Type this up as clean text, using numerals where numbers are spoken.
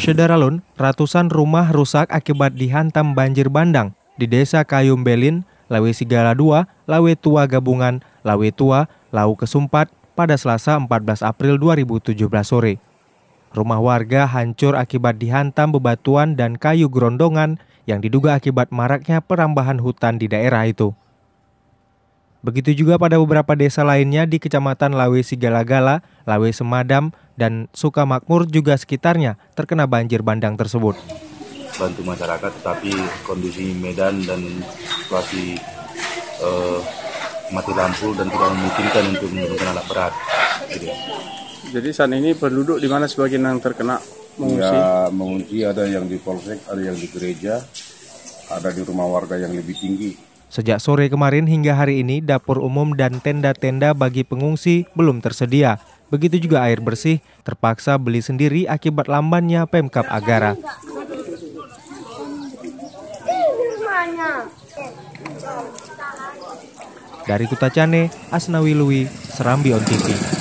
Syederalun, ratusan rumah rusak akibat dihantam banjir bandang di Desa Kayum Belin, Lawe Sigala 2, Lawe Tua Gabungan, Lawe Tua, Lau Kesumpat pada Selasa 14 April 2017 sore. Rumah warga hancur akibat dihantam bebatuan dan kayu gerondongan yang diduga akibat maraknya perambahan hutan di daerah itu. Begitu juga pada beberapa desa lainnya di Kecamatan Lawe Sigalagala, Lawe Semadam, dan Sukamakmur juga sekitarnya terkena banjir bandang tersebut. Bantu masyarakat, tetapi kondisi medan dan situasi mati lampu dan tidak memungkinkan untuk menurunkan alat berat. Jadi saat ini penduduk di mana sebagian yang terkena mengungsi? Ya, mengungsi ada yang di polsek, ada yang di gereja, ada di rumah warga yang lebih tinggi. Sejak sore kemarin hingga hari ini, dapur umum dan tenda-tenda bagi pengungsi belum tersedia. Begitu juga air bersih, terpaksa beli sendiri akibat lambannya Pemkab Agara. Dari Kutacane, Asnawi Lui, Serambi On TV.